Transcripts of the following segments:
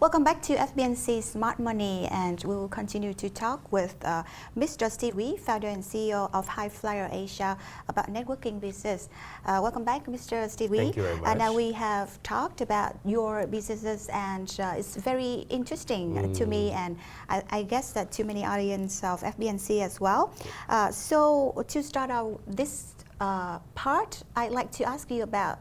Welcome back to FBNC Smart Money, and we will continue to talk with Mr. Steve Wee, founder and CEO of High Flyer Asia, about networking business. Welcome back, Mr. Steve Wee. Thank you very much. Now we have talked about your businesses, and it's very interesting to me, and I guess that to many audience of FBNC as well. So to start out this part, I'd like to ask you about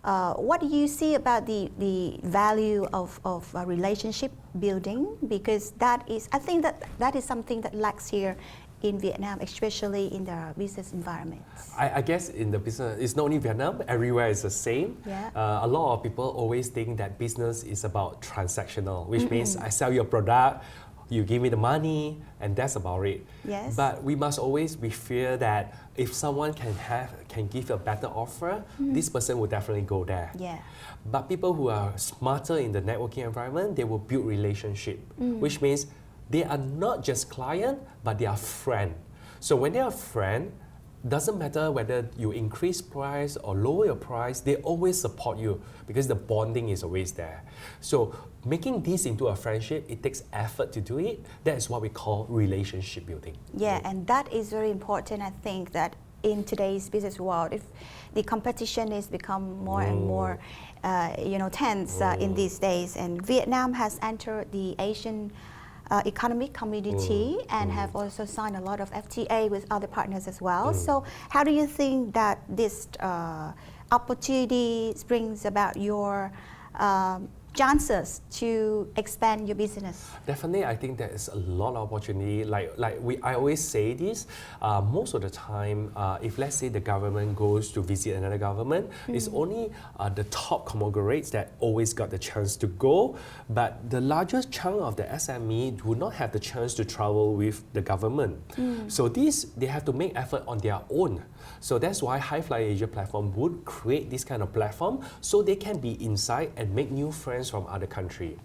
what do you see about the value of relationship building? Because that is, I think that is something that lacks here in Vietnam, especially in the business environments. I guess in the business, it's not only Vietnam, everywhere is the same. Yeah. A lot of people always think that business is about transactional, which means I sell you a product, you give me the money, and that's about it. Yes. But we must always be fear that if someone can give a better offer, this person will definitely go there. Yeah. But people who are smarter in the networking environment, they will build relationship, which means they are not just client, but they are friend. So when they are friend, doesn't matter whether you increase price or lower your price, they always support you because the bonding is always there. So making this into a friendship, it takes effort to do it. That is what we call relationship building. Yeah, and that is very important. I think that in today's business world, if the competition is become more and more, tense in these days, and Vietnam has entered the Asian economic community and have also signed a lot of FTA with other partners as well. So how do you think that this opportunity brings about your chances to expand your business? Definitely, I think there is a lot of opportunity. I always say this, most of the time, if let's say the government goes to visit another government, it's only the top conglomerates that always got the chance to go, but the largest chunk of the SME do not have the chance to travel with the government. So they have to make effort on their own. So that's why High Flyer Asia platform would create this kind of platform so they can be inside and make new friends from other countries.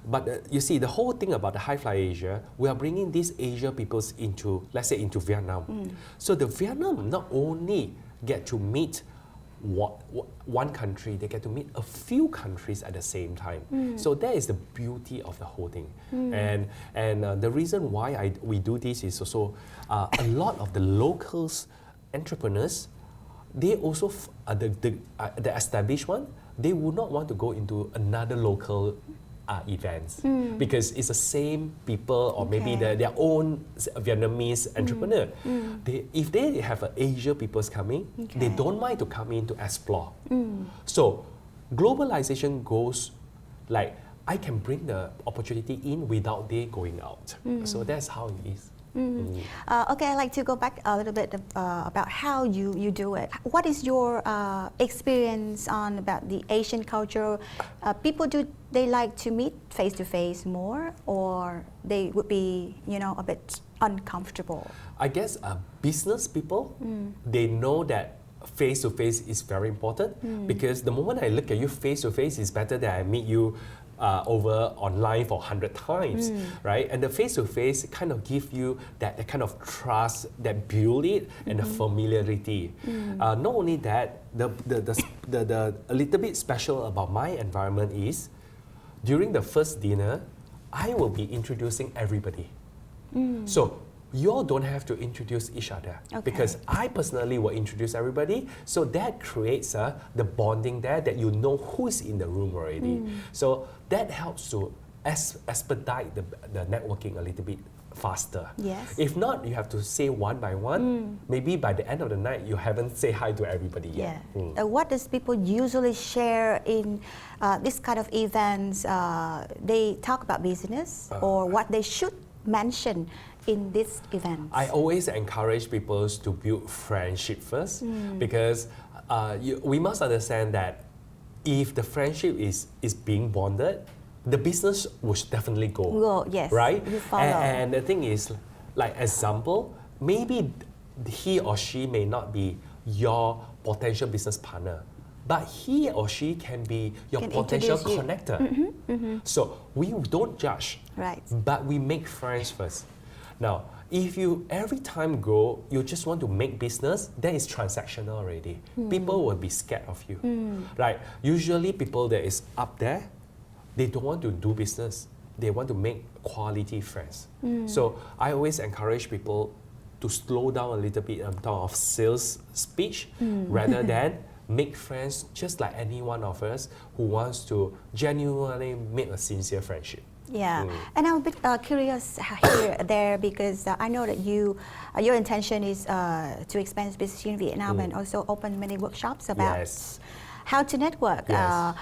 But you see, the whole thing about the High Flyer Asia, we are bringing these Asia peoples into, let's say, into Vietnam. So the Vietnam not only get to meet one country, they get to meet a few countries at the same time. So that is the beauty of the whole thing. And the reason why we do this is also a lot of the locals entrepreneurs, they also the established one, they would not want to go into another local events because it's the same people or maybe their own Vietnamese entrepreneur. If they have Asia peoples coming, they don't mind to come in to explore. So globalization goes like I can bring the opportunity in without they going out. So that's how it is. Okay, I'd like to go back a little bit about how you do it. What is your experience on about the Asian culture? People, do they like to meet face to face more, or they would be a bit uncomfortable? I guess business people, they know that face to face is very important because the moment I look at you face to face is better than I meet you over online for 100 times, right? And the face-to-face kind of give you that kind of trust, that build it, and the familiarity. Not only that, the a little bit special about my environment is, during the first dinner, I will be introducing everybody. So you all don't have to introduce each other because I personally will introduce everybody. So that creates the bonding there that you know who's in the room already. So that helps to expedite the networking a little bit faster. Yes. If not, you have to say one by one. Maybe by the end of the night, you haven't say hi to everybody yet. What does people usually share in this kind of events? They talk about business or what they should mention in this event? I always encourage people to build friendship first because we must understand that if the friendship is being bonded, the business will definitely go. Yes, right? You follow. And the thing is, like example, maybe he or she may not be your potential business partner, but he or she can be your potential connector. So we don't judge, but we make friends first. Now, if you every time go, you just want to make business, that is transactional already. People will be scared of you, right? Usually people that is up there they don't want to do business. They want to make quality friends. So I always encourage people to slow down a little bit in terms of sales speech rather than make friends just like any one of us who wants to genuinely make a sincere friendship. Yeah, and I'm a bit curious here there because I know that your intention is to expand business in Vietnam and also open many workshops about how to network. Yes.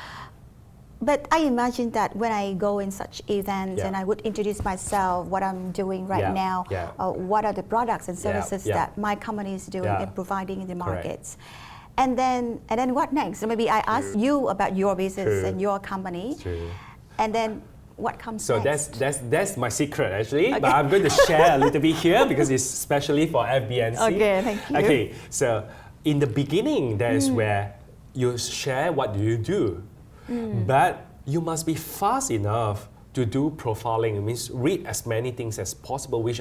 But I imagine that when I go in such events and I would introduce myself, what I'm doing right now, what are the products and services that my company is doing and providing in the markets. And then what next? So maybe I ask you about your business and your company, and then what comes next? So that's my secret actually, but I'm going to share a little bit here because it's especially for FBNC. Okay, thank you. Okay, so in the beginning, that is where you share what you do, but you must be fast enough to do profiling. It means read as many things as possible, which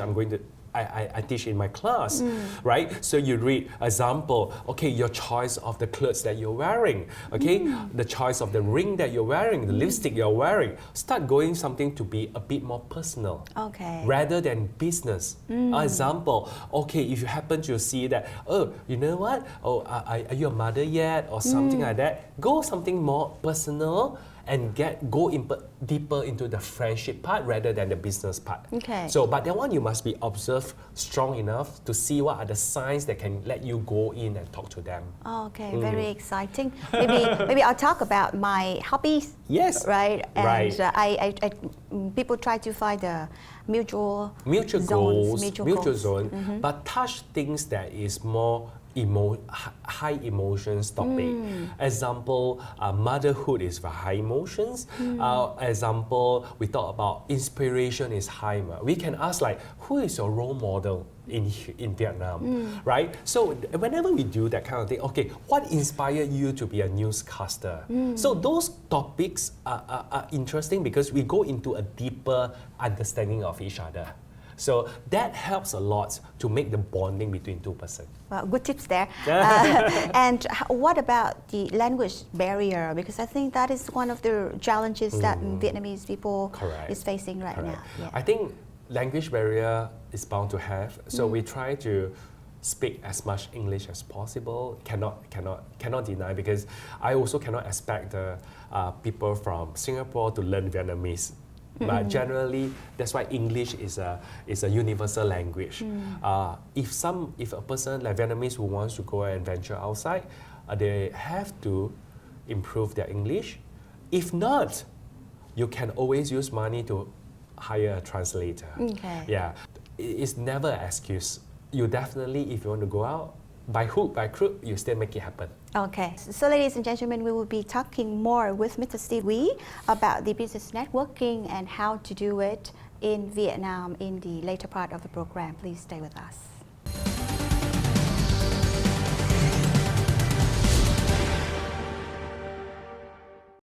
I teach in my class, right? So you read, example, okay, your choice of the clothes that you're wearing, okay, the choice of the ring that you're wearing, the lipstick you're wearing. Start going something to be a bit more personal, rather than business. Example, okay, if you happen to see that, oh, you know what? Oh, are you a mother yet, or something like that? Go something more personal and go deeper into the friendship part rather than the business part. Okay. So, but that one you must be observed strong enough to see what are the signs that can let you go in and talk to them. Okay, very exciting. Maybe I'll talk about my hobbies. Yes. Right. And I people try to find the mutual goals, mutual zone, but touch things that is more high emotions topic. Example, motherhood is for high emotions. Example, we talk about inspiration is high. We can ask like, who is your role model in Vietnam, right? So whenever we do that kind of thing, okay, what inspired you to be a newscaster? So those topics are interesting because we go into a deeper understanding of each other. So that helps a lot to make the bonding between two persons. Well, good tips there. And what about the language barrier? Because I think that is one of the challenges that Vietnamese people is facing right now. Yeah. I think language barrier is bound to have. So we try to speak as much English as possible. Cannot deny, because I also cannot expect the people from Singapore to learn Vietnamese. But generally, that's why English is a universal language. If a person like Vietnamese who wants to go and venture outside, they have to improve their English. If not, you can always use money to hire a translator. Okay. Yeah, it's never an excuse. You definitely, if you want to go out, by hook, by crook, you still make it happen. Okay, so ladies and gentlemen, we will be talking more with Mr. Steve Wee about the business networking and how to do it in Vietnam in the later part of the program. Please stay with us.